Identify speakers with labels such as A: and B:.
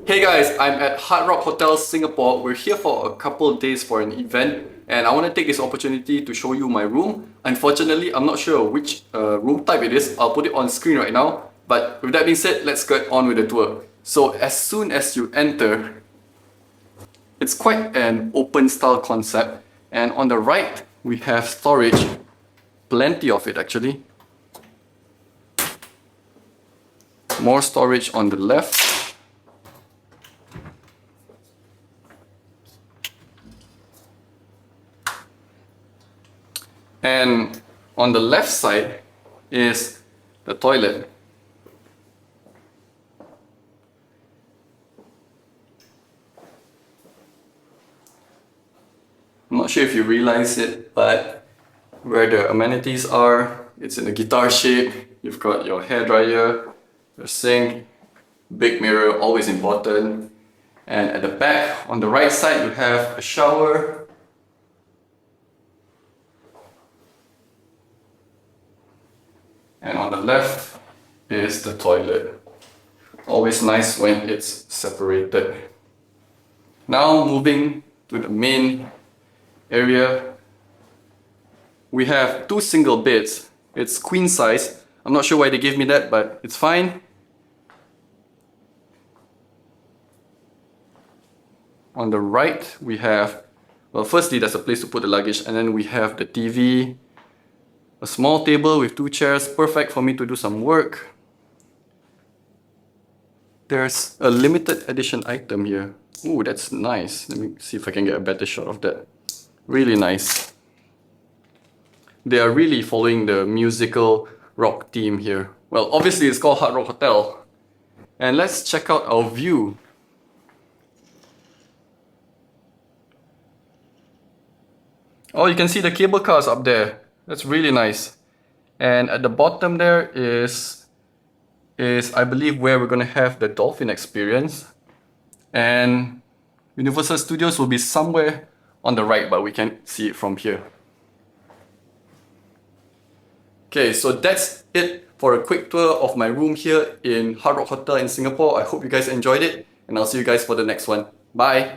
A: Hey guys, I'm at Hard Rock Hotel Singapore. We're here for a couple of days for an event and I want to take this opportunity to show you my room. Unfortunately, I'm not sure which room type it is. I'll put it on screen right now. But with that being said, let's get on with the tour. So as soon as you enter, it's quite an open style concept. And on the right, we have storage. Plenty of it actually. More storage on the left. And on the left side is the toilet. I'm not sure if you realize it, but where the amenities are, it's in a guitar shape. You've got your hairdryer, your sink, big mirror, always important. And at the back, on the right side, you have a shower. And on the left is the toilet. Always nice when it's separated. Now moving to the main area. We have two single beds. It's queen size. I'm not sure why they gave me that, but it's fine. On the right we have, well, firstly there's a place to put the luggage, and then we have the TV. A small table with two chairs, perfect for me to do some work. There's a limited edition item here. Ooh, that's nice. Let me see if I can get a better shot of that. Really nice. They are really following the musical rock theme here. Well, obviously it's called Hard Rock Hotel. And let's check out our view. Oh, you can see the cable cars up there. That's really nice. And at the bottom there is I believe where we're gonna have the dolphin experience. And Universal Studios will be somewhere on the right, but we can't see it from here. Okay, so that's it for a quick tour of my room here in Hard Rock Hotel in Singapore. I hope you guys enjoyed it, and I'll see you guys for the next one. Bye!